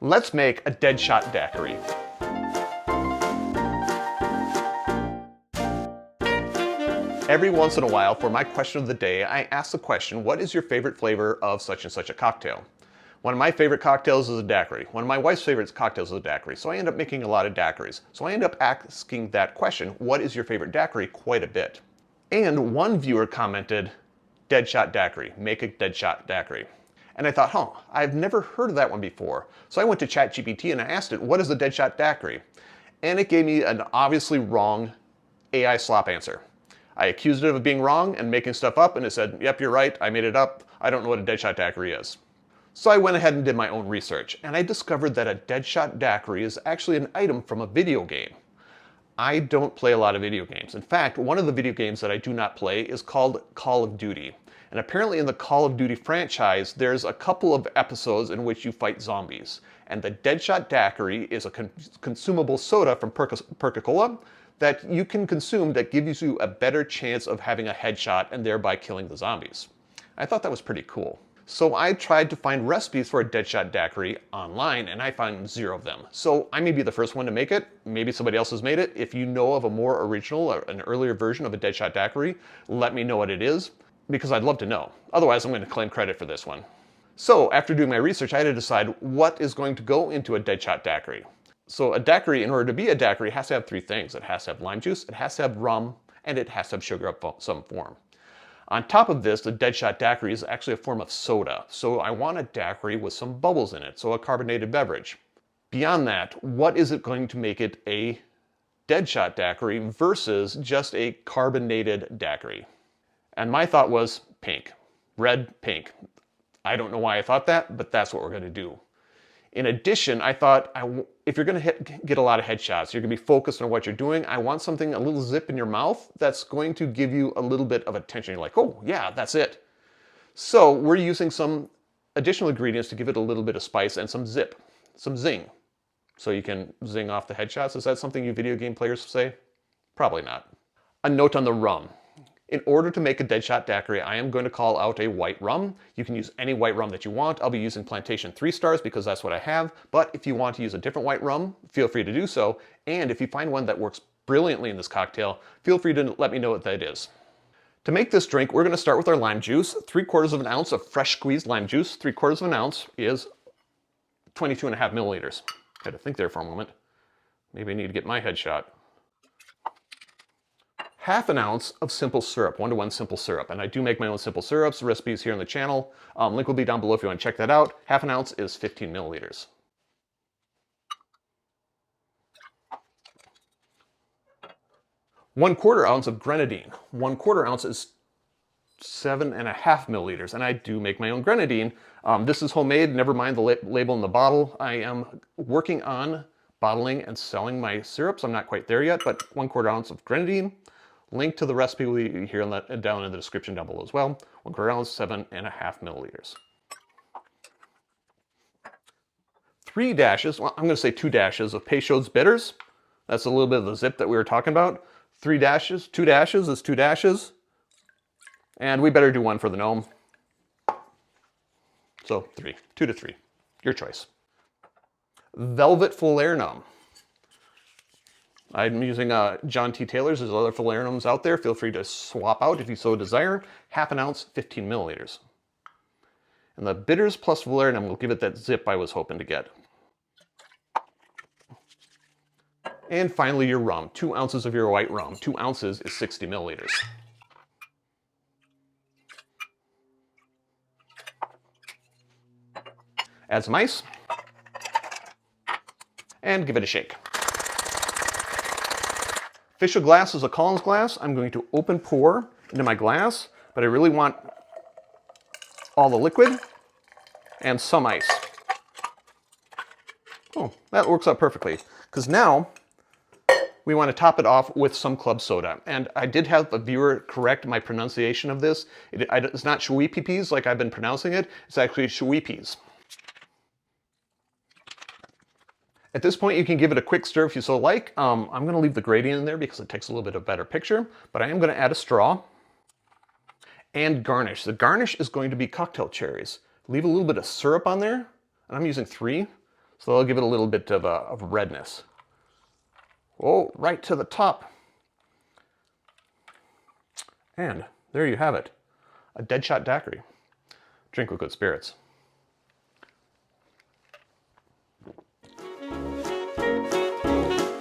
Let's make a Deadshot Daiquiri. Every once in a while, for my question of the day, I ask the question, what is your favorite flavor of such and such a cocktail? One of my favorite cocktails is a daiquiri. One of my wife's favorite cocktails is a daiquiri. So I end up making a lot of daiquiris. So I end up asking that question, what is your favorite daiquiri, quite a bit. And one viewer commented, Deadshot Daiquiri, make a Deadshot Daiquiri. And I thought, I've never heard of that one before. So I went to ChatGPT and I asked it, what is a Deadshot Daiquiri? And it gave me an obviously wrong AI slop answer. I accused it of being wrong and making stuff up, and it said, yep, you're right, I made it up. I don't know what a Deadshot Daiquiri is. So I went ahead and did my own research, and I discovered that a Deadshot Daiquiri is actually an item from a video game. I don't play a lot of video games. In fact, one of the video games that I do not play is called Call of Duty. And apparently in the Call of Duty franchise, there's a couple of episodes in which you fight zombies. And the Deadshot Daiquiri is a consumable soda from Perk-a-Cola that you can consume that gives you a better chance of having a headshot and thereby killing the zombies. I thought that was pretty cool. So I tried to find recipes for a Deadshot Daiquiri online, and I found 0 of them. So I may be the first one to make it. Maybe somebody else has made it. If you know of a more original or an earlier version of a Deadshot Daiquiri, let me know what it is, because I'd love to know. Otherwise, I'm going to claim credit for this one. So after doing my research, I had to decide what is going to go into a Deadshot Daiquiri. So a daiquiri, in order to be a daiquiri, has to have 3 things. It has to have lime juice, it has to have rum, and it has to have sugar of some form. On top of this, the Deadshot Daiquiri is actually a form of soda. So I want a daiquiri with some bubbles in it, so a carbonated beverage. Beyond that, what is it going to make it a Deadshot Daiquiri versus just a carbonated daiquiri? And my thought was pink. Red, pink. I don't know why I thought that, but that's what we're going to do. In addition, I thought if you're going to get a lot of headshots, you're going to be focused on what you're doing, I want something, a little zip in your mouth that's going to give you a little bit of attention. You're like, oh yeah, that's it. So we're using some additional ingredients to give it a little bit of spice and some zip, some zing. So you can zing off the headshots. Is that something you video game players say? Probably not. A note on the rum. In order to make a Deadshot Daiquiri, I am going to call out a white rum. You can use any white rum that you want. I'll be using Plantation 3 Stars because that's what I have. But if you want to use a different white rum, feel free to do so. And if you find one that works brilliantly in this cocktail, feel free to let me know what that is. To make this drink, we're going to start with our lime juice. 3/4 of an ounce of fresh squeezed lime juice. 3/4 of an ounce is 22.5 milliliters. I had to think there for a moment. Maybe I need to get my headshot. 1/2 ounce of simple syrup, 1-to-1 simple syrup. And I do make my own simple syrups, recipes here on the channel. Link will be down below if you want to check that out. 1/2 ounce is 15 milliliters. One-quarter ounce of Grenadine. 1/4 ounce is 7.5 milliliters. And I do make my own Grenadine. This is homemade, never mind the label in the bottle. I am working on bottling and selling my syrups. I'm not quite there yet, but 1/4 ounce of Grenadine. Link to the recipe will be here down in the description down below as well. 1/4 ounce, 7.5 milliliters. 3 dashes, well, I'm going to say 2 dashes of Peychaud's bitters. That's a little bit of the zip that we were talking about. 3 dashes, 2 dashes is 2 dashes. And we better do 1 for the gnome. So 3, 2 to 3, your choice. Velvet Falernum. I'm using John T. Taylor's. There's other Falernums out there. Feel free to swap out if you so desire. 1/2 ounce, 15 milliliters. And the bitters plus Falernum will give it that zip I was hoping to get. And finally your rum. 2 ounces of your white rum. 2 ounces is 60 milliliters. Add some ice. And give it a shake. Official glass is a Collins glass. I'm going to open pour into my glass, but I really want all the liquid and some ice. Oh, that works out perfectly. Because now we want to top it off with some club soda. And I did have a viewer correct my pronunciation of this. It's not Shweepies like I've been pronouncing it. It's actually Shweepies. At this point, you can give it a quick stir if you so like. I'm going to leave the gradient in there because it takes a little bit of a better picture, but I am going to add a straw and garnish. The garnish is going to be cocktail cherries. Leave a little bit of syrup on there, and I'm using 3. So they'll give it a little bit of redness. Oh, right to the top. And there you have it, a Deadshot Daiquiri. Drink with good spirits.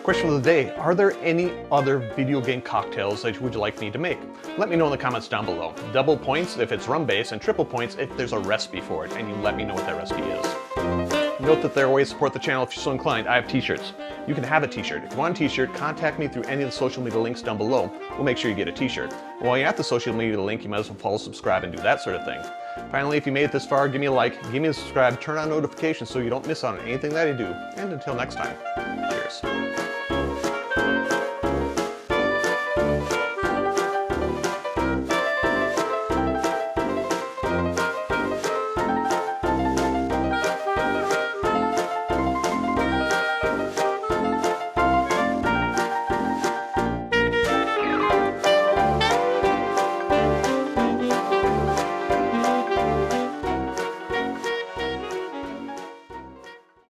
Question of the day, are there any other video game cocktails that would you like me to make? Let me know in the comments down below. Double points if it's rum based and triple points if there's a recipe for it, and you let me know what that recipe is. Note that there are ways to support the channel if you're so inclined. I have t-shirts. You can have a t-shirt. If you want a t-shirt, contact me through any of the social media links down below. We'll make sure you get a t-shirt. While you're at the social media link, you might as well follow, subscribe, and do that sort of thing. Finally, if you made it this far, give me a like, give me a subscribe, turn on notifications so you don't miss out on anything that I do. And until next time, cheers.